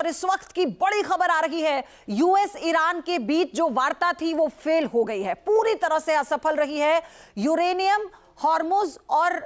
और इस वक्त की बड़ी खबर आ रही है, यूएस ईरान के बीच जो वार्ता थी वो फेल हो गई है, पूरी तरह से असफल रही है। यूरेनियम, हॉर्मुज और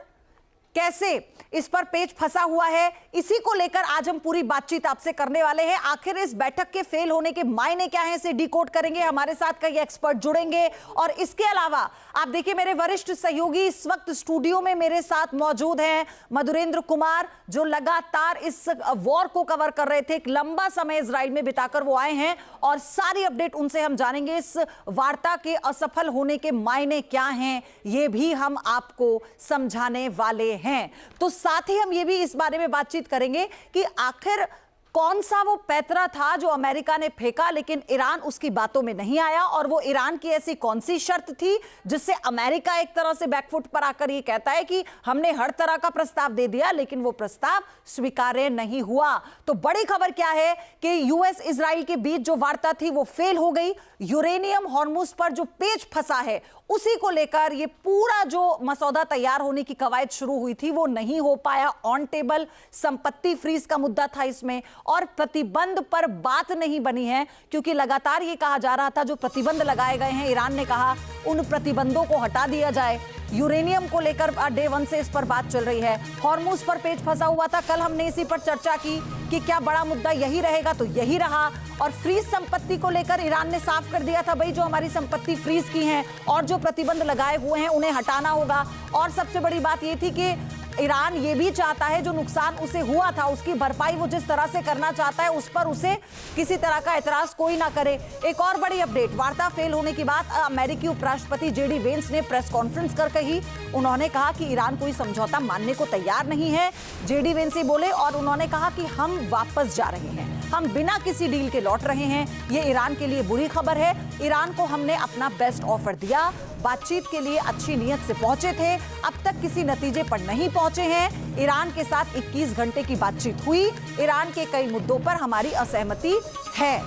कैसे इस पर पेच फंसा हुआ है, इसी को लेकर आज हम पूरी बातचीत आपसे करने वाले हैं। आखिर इस बैठक के फेल होने के मायने क्या हैं, इसे डिकोड करेंगे। हमारे साथ कई एक्सपर्ट जुड़ेंगे और इसके अलावा आप देखिए मेरे वरिष्ठ सहयोगी इस वक्त स्टूडियो में मेरे साथ मौजूद हैं। मधुरेंद्र कुमार जो लगातार इस वॉर को कवर कर रहे थे, एक लंबा समय इजराइल में बिताकर वो आए हैं और सारी अपडेट उनसे हम जानेंगे। इस वार्ता के असफल होने के मायने क्या हैं ये भी हम आपको समझाने वाले हैं। तो साथ ही हम ये भी इस बारे में बातचीत करेंगे कि आखिर कौन सा वो पैतरा था जो अमेरिका ने फेंका लेकिन ईरान उसकी बातों में नहीं आया, और वो ईरान की ऐसी कौन सी शर्त थी जिससे अमेरिका एक तरह से बैकफुट पर आकर ये कहता है कि हमने हर तरह का प्रस्ताव दे दिया लेकिन वो प्रस्ताव स्वीकार्य नहीं हुआ। तो बड़ी खबर क्या है कि यूएस इजराइल के बीच जो वार्ता थी वो फेल हो गई। यूरेनियम हॉर्मुज पर जो पेच फंसा है उसी को लेकर ये पूरा जो मसौदा तैयार होने की कवायद शुरू हुई थी वो नहीं हो पाया। ऑन टेबल संपत्ति फ्रीज का मुद्दा था इसमें, और प्रतिबंध पर बात नहीं बनी है क्योंकि लगातार ये कहा जा रहा था जो प्रतिबंध लगाए गए हैं, ईरान ने कहा उन प्रतिबंधों को हटा दिया जाए। यूरेनियम को लेकर डे 1 से इस पर बात चल रही है। हॉर्मुज पर पेच फंसा हुआ था, कल हमने इसी पर चर्चा की कि क्या बड़ा मुद्दा यही रहेगा, तो यही रहा। और फ्रीज संपत्ति को लेकर ईरान ने साफ कर दिया था, भाई जो हमारी संपत्ति फ्रीज की हैं और जो प्रतिबंध लगाए हुए हैं उन्हें हटाना होगा। और सबसे बड़ी बात यह थी कि ईरान ये भी चाहता है जो नुकसान उसे हुआ था उसकी भरपाई वो जिस तरह से करना चाहता है उस पर उसे किसी तरह का एतराज कोई ना करे। एक और बड़ी अपडेट, वार्ता फेल होने के बाद अमेरिकी उपराष्ट्रपति जेडी वेंस ने प्रेस कॉन्फ्रेंस कर कही। उन्होंने कहा कि ईरान कोई समझौता मानने को तैयार नहीं है। जेडी वेंस ही बोले और उन्होंने कहा कि हम वापस जा रहे हैं, हम बिना किसी डील के लौट रहे हैं। ये ईरान के लिए बुरी खबर है। ईरान को हमने अपना बेस्ट ऑफर दिया, बातचीत के लिए अच्छी नीयत से पहुंचे थे, अब तक किसी नतीजे पर नहीं पहुंचे हैं। ईरान के साथ 21 घंटे की बातचीत हुई, ईरान के कई मुद्दों पर हमारी असहमति है।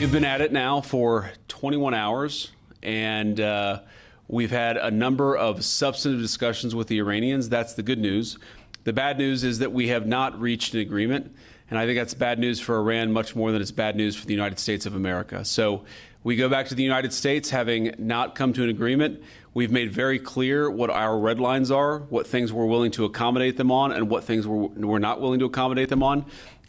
We've been at it now for 21 hours and we've had a number of substantive discussions with the Iranians. That's the good news. The bad news is that we have not reached an agreement. And I think that's bad news for Iran much more than it's bad news for the United States of America. So we go back to the United States having not come to an agreement. We've made very clear what our red lines are, what things we're willing to accommodate them on, and what things we're not willing to accommodate them on.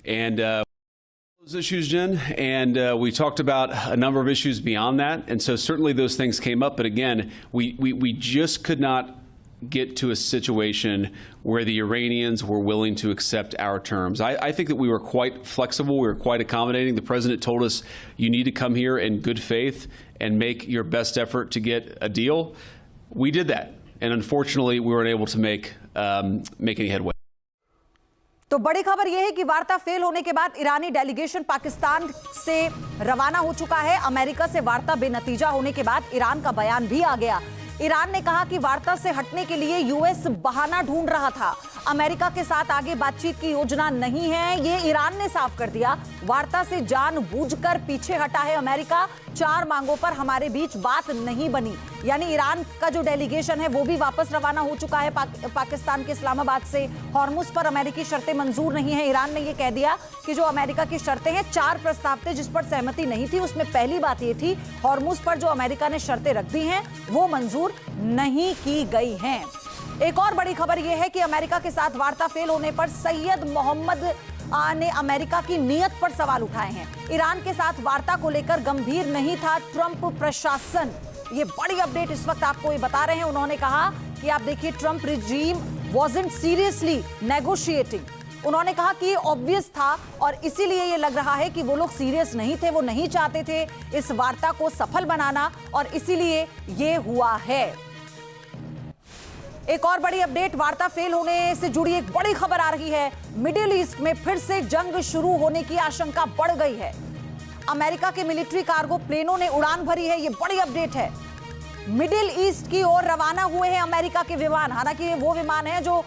And those issues, Jen, and we talked about a number of issues beyond that. And so certainly those things came up. But again, we just could not get to a situation where the Iranians were willing to accept our terms. I think that we were quite flexible, we were quite accommodating. The president told us you need to come here in good faith and make your best effort to get a deal. We did that, and unfortunately we weren't able to make any headway. तो बड़ी खबर यह है कि वार्ता fail होने के बाद ईरानी डेलीगेशन पाकिस्तान से रवाना हो चुका है। अमेरिका से वार्ता बेनतीजा होने के बाद ईरान का बयान भी आ गया। ईरान ने कहा कि वार्ता से हटने के लिए यूएस बहाना ढूंढ रहा था, अमेरिका के साथ आगे बातचीत की योजना नहीं है, ये ईरान ने साफ कर दिया। वार्ता से जानबूझकर पीछे हटा है अमेरिका, 4 मांगों पर हमारे बीच बात नहीं बनी। यानी ईरान का जो डेलीगेशन है वो भी वापस रवाना हो चुका है पाकिस्तान के इस्लामाबाद से। हॉर्मुज पर अमेरिकी शर्तें मंजूर नहीं है। ईरान ने ये कह दिया कि जो अमेरिका की शर्तें हैं, 4 प्रस्ताव थे जिस पर सहमति नहीं थी, उसमें पहली बात ये थी हॉर्मुज पर जो अमेरिका ने शर्तें रख दी हैं वो मंजूर नहीं की गई हैं। एक और बड़ी खबर यह है कि अमेरिका के साथ वार्ता फेल होने पर सैयद मोहम्मद ने अमेरिका की नीयत पर सवाल उठाए हैं। ईरान के साथ वार्ता को लेकर गंभीर नहीं था ट्रंप प्रशासन। ये बड़ी अपडेट इस वक्त आपको ये बता रहे हैं। उन्होंने कहा कि आप देखिए Trump regime wasn't seriously negotiating। उन्होंने कहा कि ये ऑब्वियस था और इसीलिए ये लग रहा है कि वो लोग सीरियस नहीं थे, वो नहीं चाहते थे इस वार्ता को सफल बनाना और इसीलिए ये हुआ है। एक और बड़ी अपडेट, वार्ता फेल होने से जुड़ी एक बड़ी खबर आ रही है। मिडिल ईस्ट में फिर से जंग शुरू होने की आशंका बढ़ गई है। अमेरिका के मिलिट्री कार्गो प्लेनों ने उड़ान भरी है, ये बड़ी अपडेट है। मिडिल ईस्ट की ओर रवाना हुए हैं अमेरिका के विमान। हालांकि ये वो विमान है जो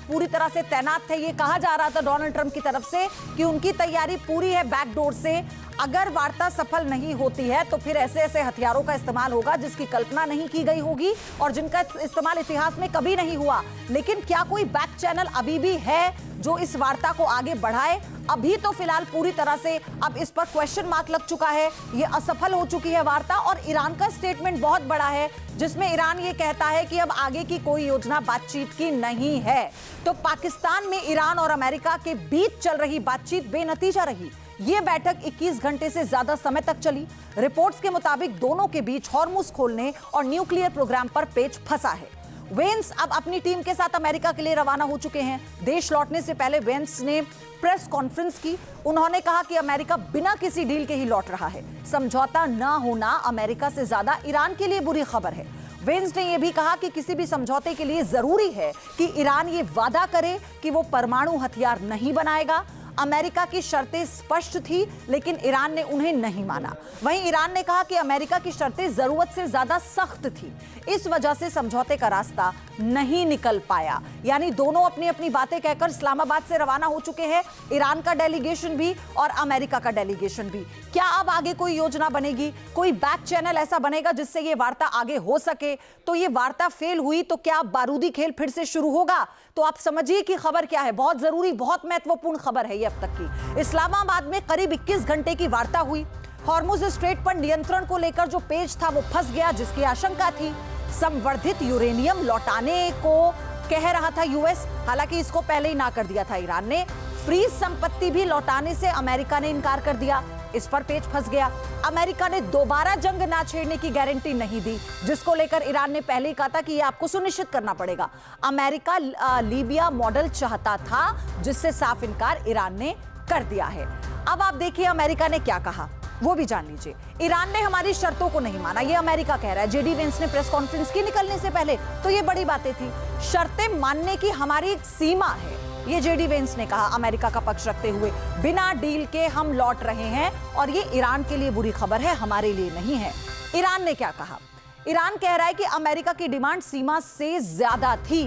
पूरी तरह से तैनात थे। ये कहा जा रहा था डोनाल्ड ट्रंप की तरफ से कि उनकी तैयारी पूरी है बैकडोर से। अगर वार्ता सफल नहीं होती है तो फिर ऐसे ऐसे हथियारों का इस्तेमाल होगा जिसकी कल्पना नहीं की गई होगी और जिनका इस्तेमाल इतिहास में कभी नहीं हुआ। लेकिन क्या कोई बैक चैनल अभी भी है जो इस वार्ता को आगे बढ़ाए? अभी तो फिलहाल पूरी तरह से अब इस पर क्वेश्चन मार्क लग चुका है। ये असफल हो चुकी है वार्ता और ईरान का स्टेटमेंट बहुत बड़ा है जिसमें ईरान ये कहता है कि अब आगे की कोई योजना बातचीत की नहीं है। तो पाकिस्तान में ईरान और अमेरिका के बीच चल रही बातचीत बेनतीजा रही। ये बैठक 21 घंटे से ज्यादा समय तक चली। रिपोर्ट्स के मुताबिक दोनों के बीच हॉर्मुज खोलने और न्यूक्लियर प्रोग्राम पर पेच फंसा है। वेंस अब अपनी टीम के साथ अमेरिका के लिए रवाना हो चुके हैं। देश लौटने से पहले वेंस ने प्रेस कॉन्फ्रेंस की। उन्होंने कहा कि अमेरिका बिना किसी डील के ही लौट रहा है। समझौता ना होना अमेरिका से ज्यादा ईरान के लिए बुरी खबर है। वेंस ने यह भी कहा कि किसी भी समझौते के लिए जरूरी है कि ईरान ये वादा करे कि वो परमाणु हथियार नहीं बनाएगा। अमेरिका की शर्तें स्पष्ट थी लेकिन ईरान ने उन्हें नहीं माना। वहीं ईरान ने कहा कि अमेरिका की शर्तें जरूरत से ज्यादा सख्त थी, इस वजह से समझौते का रास्ता नहीं निकल पाया। यानी दोनों अपनी अपनी बातें कहकर इस्लामाबाद से रवाना हो चुके हैं, ईरान का डेलीगेशन भी और अमेरिका का डेलीगेशन भी। क्या अब आगे कोई योजना बनेगी, कोई बैक चैनल ऐसा बनेगा जिससे ये वार्ता आगे हो सके? तो ये वार्ता फेल हुई तो क्या बारूदी खेल फिर से शुरू होगा? तो आप समझिए कि खबर क्या है। बहुत जरूरी, बहुत महत्वपूर्ण खबर है ये अब तक की। इस्लामाबाद में करीब 21 घंटे की वार्ता हुई। हॉर्मुज स्ट्रेट पर नियंत्रण को लेकर जो पेच था वो फंस गया, जिसकी आशंका थी। संवर्धित यूरेनियम लौटाने को कह रहा था यूएस, हालांकि इसको पहले ही ना कर दिया था ईरान ने। फ्रीज संपत्ति भी लौटाने से अमेरिका ने इनकार कर दिया, इस पर पेच फंस गया। अमेरिका ने दोबारा जंग ना छेड़ने की गारंटी नहीं दी, जिसको लेकर ईरान ने पहले ही कहा था कि ये आपको सुनिश्चित करना पड़ेगा। अमेरिका लीबिया मॉडल चाहता था, जिससे साफ इनकार ईरान ने कर दिया है। अब आप देखिए अमेरिका ने क्या कहा, वो भी जान लीजिए। ईरान ने हमारी शर्तों को नहीं माना, ये अमेरिका कह रहा है। जेडी वेंस ने प्रेस कॉन्फ्रेंस की निकलने से पहले तो ये बड़ी बातें थी। शर्तें मानने की हमारी एक सीमा है, ये जेडी वेंस ने कहा अमेरिका का पक्ष रखते हुए। बिना डील के हम लौट रहे हैं और ये ईरान के लिए बुरी खबर है, हमारे लिए नहीं है। ईरान ने क्या कहा? ईरान कह रहा है कि अमेरिका की डिमांड सीमा से ज्यादा थी।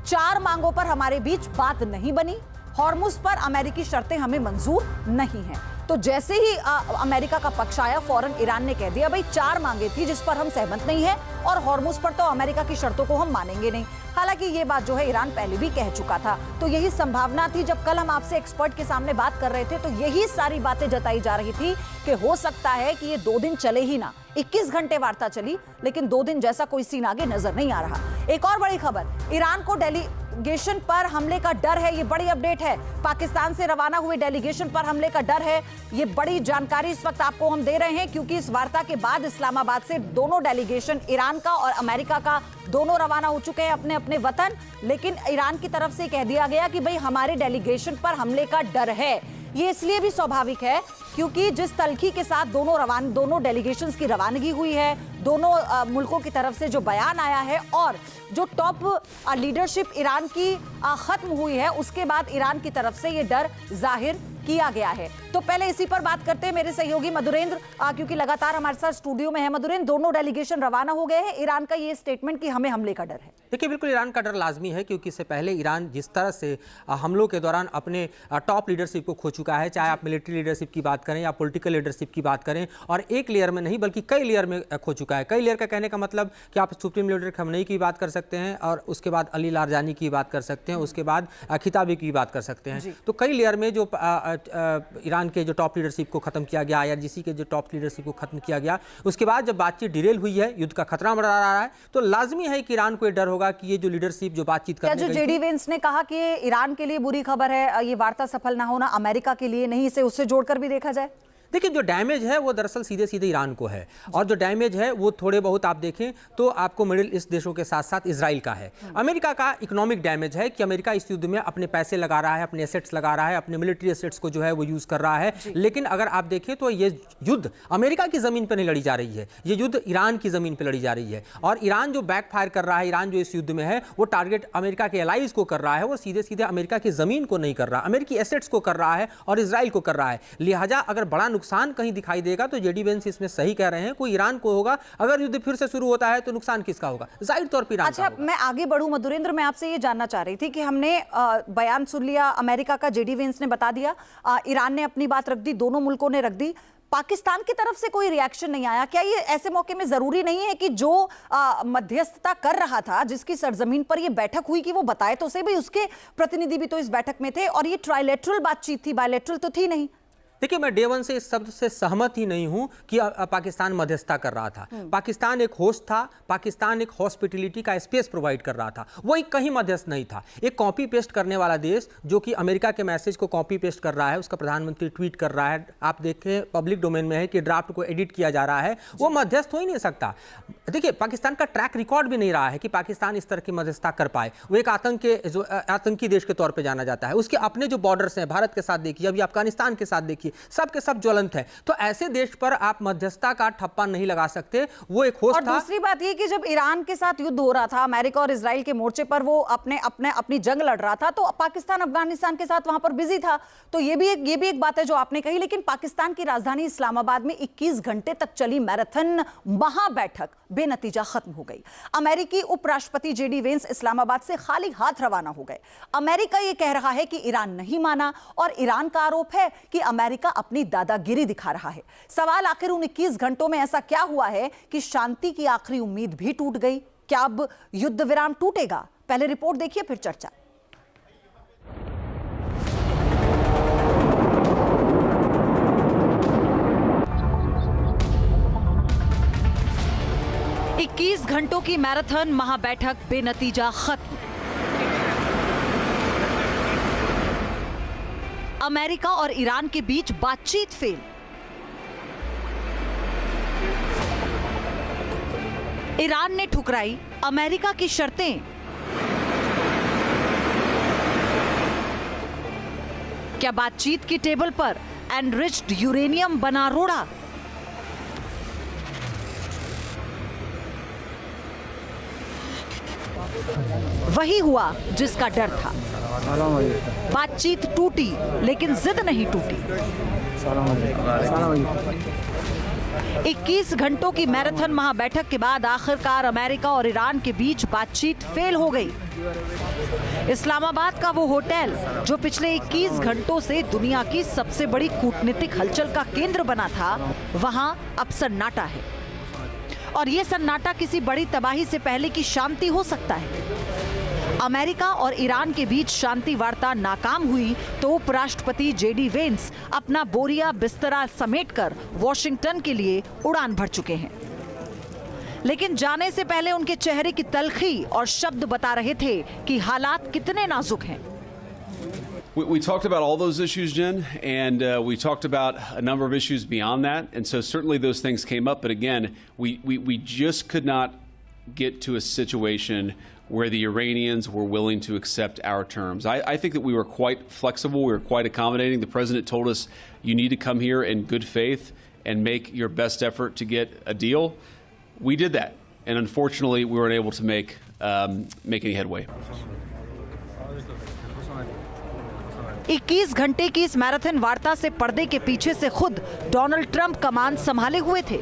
4 मांगों पर हमारे बीच बात नहीं बनी। हॉर्मुज पर अमेरिकी शर्तें हमें मंजूर नहीं हैं। तो जैसे ही अमेरिका का पक्ष आया, फौरन ईरान ने कह दिया भाई 4 मांगे थी जिस पर हम सहमत नहीं है और हॉर्मुज पर तो अमेरिका की शर्तों को हम मानेंगे नहीं। हालांकि ये बात जो है ईरान पहले भी कह चुका था। तो यही संभावना थी, जब कल हम आपसे एक्सपर्ट के सामने बात कर रहे थे तो यही सारी बातें जताई जा रही थी कि हो सकता है कि ये 2 दिन चले ही ना। 21 घंटे वार्ता चली लेकिन 2 दिन जैसा कोई सीन आगे नजर नहीं आ रहा। एक और बड़ी खबर, ईरान को डेलीगेशन पर हमले का डर है। ये बड़ी अपडेट है। पाकिस्तान से रवाना हुए डेलीगेशन पर हमले का डर है। ये बड़ी जानकारी इस वक्त आपको हम दे रहे हैं क्योंकि इस वार्ता के बाद इस्लामाबाद से दोनों डेलीगेशन, ईरान का और अमेरिका का, दोनों रवाना हो चुके हैं अपने अपने वतन। लेकिन ईरान की तरफ से कह दिया गया कि भाई हमारे डेलीगेशन पर हमले का डर है। ये इसलिए भी स्वाभाविक है क्योंकि जिस तलखी के साथ दोनों डेलीगेशंस की रवानगी हुई है, दोनों मुल्कों की तरफ से जो बयान आया है और जो टॉप लीडरशिप ईरान की खत्म हुई है, उसके बाद ईरान की तरफ से ये डर जाहिर किया गया है। तो पहले इसी पर बात करते हैं मेरे सहयोगी मधुरेंद्र, क्योंकि लगातार हमारे साथ स्टूडियो में है। मधुरेंद्र, दोनों डेलीगेशन रवाना हो गए हैं। ईरान का ये स्टेटमेंट कि हमें हमले का डर है। देखिए, बिल्कुल ईरान का डर लाजमी है क्योंकि इससे पहले ईरान जिस तरह से हमलों के दौरान अपने टॉप लीडरशिप को खो चुका है, चाहे आप मिलिट्री लीडरशिप की बात करें या पॉलिटिकल लीडरशिप की बात करें, और एक लेयर में नहीं बल्कि कई लेयर में खो चुका है। कई लेयर का कहने का मतलब कि आप सुप्रीम लीडर खमनेई की बात कर सकते हैं और उसके बाद अली लारजानी की बात कर सकते हैं, उसके बाद खिताबी की बात कर सकते हैं। तो कई लेयर में जो ईरान के जो टॉप लीडरशिप को खत्म किया गया, IRGC के जो टॉप लीडरशिप को खत्म किया गया, उसके बाद जब बातचीत डिरेल हुई है, युद्ध का खतरा मंडरा रहा है, तो लाजमी है कि ईरान को यह डर होगा कि ये जो लीडरशिप जो बातचीत करने जो जेडी वेंस ने कहा कि ईरान के लिए बुरी खबर है, ये वार्ता सफल ना होना, अमेरिका के लिए नहीं, इसे उससे जोड़कर भी देखा जाए। देखिए, जो डैमेज है वो दरअसल सीधे सीधे ईरान को है और जो डैमेज है वो थोड़े बहुत आप देखें तो आपको मिडिल ईस्ट देशों के साथ साथ इजराइल का है। अमेरिका का इकोनॉमिक डैमेज है कि अमेरिका इस युद्ध में अपने पैसे लगा रहा है, अपने एसेट्स लगा रहा है, अपने मिलिट्री एसेट्स को जो है वो यूज कर रहा है। लेकिन अगर आप देखें तो ये युद्ध अमेरिका की जमीन पर नहीं लड़ी जा रही है, ये युद्ध ईरान की जमीन पर लड़ी जा रही है। और ईरान जो बैकफायर कर रहा है, ईरान जो इस युद्ध में है वो टारगेट अमेरिका के एलाइज को कर रहा है, वो सीधे सीधे अमेरिका की जमीन को नहीं कर रहा, अमेरिकी एसेट्स को कर रहा है और इजराइल को कर रहा है। लिहाजा अगर बड़ा नुकसान कहीं दिखाई देगा तो जेडी वेंस इसमें सही कह रहे हैं, कोई ईरान को होगा। अगर युद्ध फिर से शुरू होता है तो नुकसान किसका होगा? जाहिर तौर पर ईरान का अच्छा, होगा। मैं आगे बढ़ूं मधुरेंद्र, मैं आपसे ये जानना चाह रही थी कि हमने बयान सुन लिया अमेरिका का, जेडी वेंस ने बता दिया, ईरान ने अपनी बात रख दी, दोनों मुल्कों ने रख दी, पाकिस्तान की तरफ से कोई रिएक्शन नहीं आया। क्या ये ऐसे मौके में जरूरी नहीं है कि जो मध्यस्थता कर रहा था, जिसकी सरजमीन पर ये बैठक हुई, कि वो बताए तो सही, भाई उसके प्रतिनिधि भी तो इस बैठक में थे और ये ट्राइलेटरल बातचीत थी, बायलेटरल तो थी नहीं। देखिए, मैं डे वन से इस शब्द से सहमत ही नहीं हूं कि पाकिस्तान मध्यस्थता कर रहा था। पाकिस्तान एक होस्ट था, पाकिस्तान एक हॉस्पिटलिटी का स्पेस प्रोवाइड कर रहा था, वही कहीं मध्यस्थ नहीं था। एक कॉपी पेस्ट करने वाला देश जो कि अमेरिका के मैसेज को कॉपी पेस्ट कर रहा है, उसका प्रधानमंत्री ट्वीट कर रहा है, आप देखें पब्लिक डोमेन में है कि ड्राफ्ट को एडिट किया जा रहा है, वो मध्यस्थ हो ही नहीं सकता। देखिए, पाकिस्तान का ट्रैक रिकॉर्ड भी नहीं रहा है कि पाकिस्तान इस तरह की मध्यस्थता कर पाए। वो एक आतंकी देश के तौर पर जाना जाता है। उसके अपने जो बॉर्डर्स हैं, भारत के साथ देखिए, अभी अफगानिस्तान के साथ देखिए, सब के सब ज्वलंत है। तो ऐसे देश पर आप मध्यस्थता का ठप्पा नहीं लगा सकते। वो एक होस्ट था। दूसरी बात ये कि जब ईरान के साथ युद्ध हो रहा था, अमेरिका और इजराइल के मोर्चे पर वो अपनी जंग लड़ रहा था, तो पाकिस्तान अफगानिस्तान के साथ वहां पर बिजी था। तो ये भी एक बात है जो आपने कही। लेकिन पाकिस्तान की राजधानी इस्लामाबाद में 21 घंटे तक चली मैराथन महाबैठक बेनतीजा खत्म हो गई। अमेरिकी उपराष्ट्रपति जेडी वेंस इस्लामाबाद से खाली हाथ रवाना हो गए। अमेरिका ये कह रहा है कि ईरान नहीं माना और ईरान का आरोप है कि अमेरिका अपनी दादागिरी दिखा रहा है। सवाल आखिर उन 21 घंटों में ऐसा क्या हुआ है कि शांति की आखिरी उम्मीद भी टूट गई? क्या अब युद्ध विराम टूटेगा? पहले रिपोर्ट देखिए, फिर चर्चा। इक्कीस घंटों की मैराथन महाबैठक बेनतीजा खत्म। अमेरिका और ईरान के बीच बातचीत फेल। ईरान ने ठुकराई अमेरिका की शर्तें। क्या बातचीत की टेबल पर एनरिच्ड यूरेनियम बना रोड़ा? वही हुआ जिसका डर था। बातचीत टूटी लेकिन जिद नहीं टूटी। 21 घंटों की मैराथन महाबैठक के बाद आखिरकार अमेरिका और ईरान के बीच बातचीत फेल हो गई। इस्लामाबाद का वो होटल जो पिछले 21 घंटों से दुनिया की सबसे बड़ी कूटनीतिक हलचल का केंद्र बना था, वहां अब सन्नाटा है। और ये सन्नाटा किसी बड़ी तबाही से पहले की शांति हो सकता है। अमेरिका और ईरान के बीच शांति वार्ता नाकाम हुई तो उपराष्ट्रपति जेडी वेंस अपना बोरिया बिस्तरा समेटकर वॉशिंगटन के लिए उड़ान भर चुके हैं। लेकिन जाने से पहले उनके चेहरे की तलखी और शब्द बता रहे थे कि हालात कितने नाजुक हैं। We talked about all those issues, Jen, and we talked about a number of issues beyond that. And so certainly those things came up. But again, we just could not get to a situation where the Iranians were willing to accept our terms. I think that we were quite flexible. We were quite accommodating. The president told us, you need to come here in good faith and make your best effort to get a deal. We did that. And unfortunately, we weren't able to make any headway. 21 घंटे की इस marathon वार्ता से पर्दे के पीछे से खुद डोनाल्ड ट्रंप कमान संभाले हुए थे।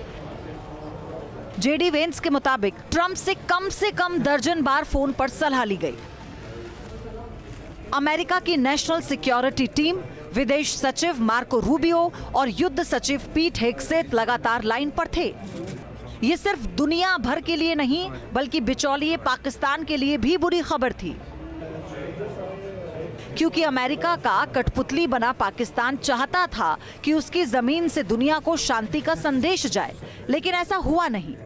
जेडी वेंस के मुताबिक ट्रंप से कम दर्जन बार फोन पर सलाह ली गई। अमेरिका की नेशनल सिक्योरिटी टीम, विदेश सचिव मार्को रूबियो और युद्ध सचिव पीट हेग्सेथ लगातार लाइन पर थे। ये सिर्फ दुनिया भर के लिए नहीं बल्कि बिचौलिए पाकिस्तान के लिए भी बुरी खबर थी, क्योंकि अमेरिका का कठपुतली बना पाकिस्तान चाहता था कि उसकी जमीन से दुनिया को शांति का संदेश जाए, लेकिन ऐसा हुआ नहीं।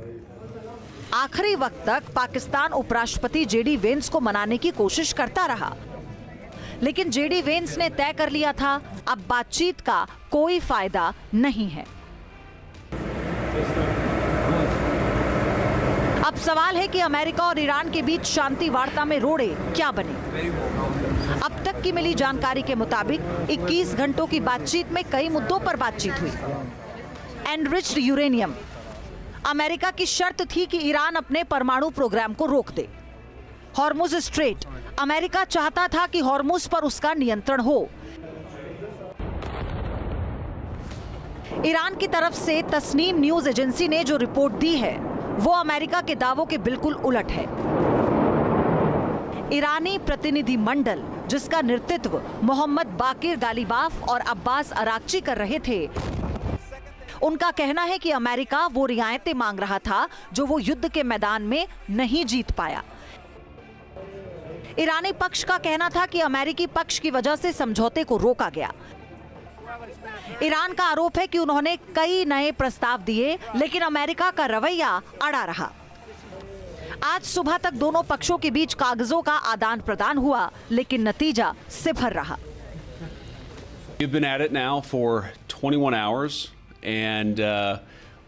आखिरी वक्त तक पाकिस्तान उपराष्ट्रपति जेडी वेंस को मनाने की कोशिश करता रहा, लेकिन जेडी वेंस ने तय कर लिया था अब बातचीत का कोई फायदा नहीं है। अब सवाल है कि अमेरिका और ईरान के बीच शांति वार्ता में रोड़े क्या बने। अब तक की मिली जानकारी के मुताबिक 21 घंटों की बातचीत में कई मुद्दों पर बातचीत हुई। एनरिच्ड यूरेनियम, अमेरिका की शर्त थी कि ईरान अपने परमाणु प्रोग्राम को रोक दे। हॉर्मुज स्ट्रेट, अमेरिका चाहता था कि हॉर्मुज पर उसका नियंत्रण हो। ईरान की तरफ से तस्नीम न्यूज एजेंसी ने जो रिपोर्ट दी है वो अमेरिका के दावों के बिल्कुल उलट है। ईरानी प्रतिनिधि मंडल जिसका नेतृत्व मोहम्मद बाकिर गालिबाफ और अब्बास अराक्ची कर रहे थे, उनका कहना है कि अमेरिका वो रियायतें मांग रहा था जो वो युद्ध के मैदान में नहीं जीत पाया। ईरानी पक्ष का कहना था कि अमेरिकी पक्ष की वजह से समझौते को रोका गया। ईरान का आरोप है कि उन्होंने कई नए प्रस्ताव दिए लेकिन अमेरिका का रवैया अड़ा रहा। आज सुबह तक दोनों पक्षों के बीच कागजों का आदान प्रदान हुआ लेकिन नतीजा सिफर रहा। We've been at it now for 21 hours and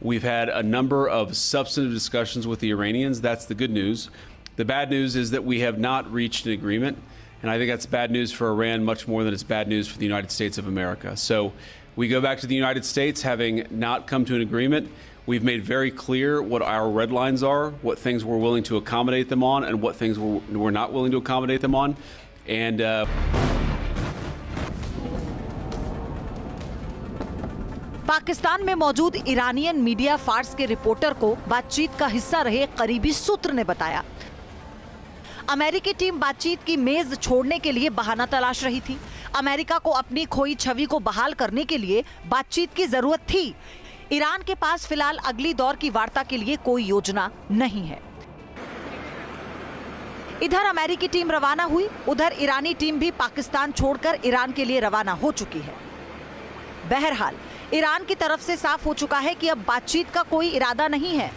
we've had a number of substantive discussions with the Iranians. That's the good news. The bad news is that we have not reached an agreement, and I think that's bad news for Iran much more than it's bad news for the United States of America. So we go back to the United States having not come to an agreement. We've made very clear what our red lines are, what things we're willing to accommodate them on, and what things we're not willing to accommodate them on. And Pakistan में मौजूद Iranian media Fars के reporter को बातचीत का हिस्सा रहे करीबी सूत्र ने बताया, अमेरिकी टीम बातचीत की मेज छोड़ने के लिए बहाना तलाश रही थी। अमेरिका को अपनी खोई छवि को बहाल करने के लिए बातचीत की जरूरत थी। ईरान के पास फिलहाल अगली दौर की वार्ता के लिए कोई योजना नहीं है। इधर अमेरिकी टीम रवाना हुई, उधर ईरानी टीम भी पाकिस्तान छोड़कर ईरान के लिए रवाना हो चुकी है। बहरहाल ईरान की तरफ से साफ हो चुका है कि अब बातचीत का कोई इरादा नहीं है।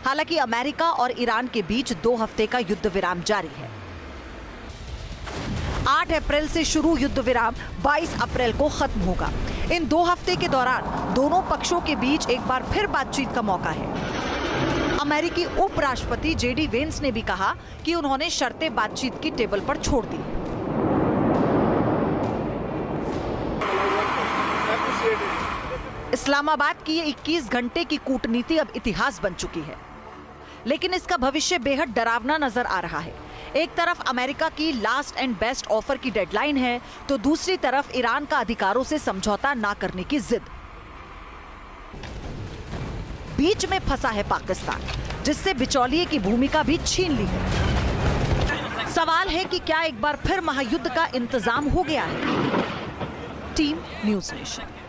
हालांकि अमेरिका और ईरान के बीच 2 हफ्ते का युद्ध विराम जारी है। 8 अप्रैल से शुरू युद्ध विराम 22 अप्रैल को खत्म होगा। इन 2 हफ्ते के दौरान दोनों पक्षों के बीच एक बार फिर बातचीत का मौका है। अमेरिकी उपराष्ट्रपति जेडी वेंस ने भी कहा कि उन्होंने शर्तें बातचीत की टेबल पर छोड़ दी। इस्लामाबाद की ये 21 घंटे की कूटनीति अब इतिहास बन चुकी है, लेकिन इसका भविष्य बेहद डरावना नजर आ रहा है। एक तरफ अमेरिका की लास्ट एंड बेस्ट ऑफर की डेडलाइन है, तो दूसरी तरफ ईरान का अधिकारों से समझौता ना करने की जिद। बीच में फंसा है पाकिस्तान, जिससे बिचौलिए की भूमिका भी छीन ली है। सवाल है कि क्या एक बार फिर महायुद्ध का इंतजाम हो गया है? Team news nation.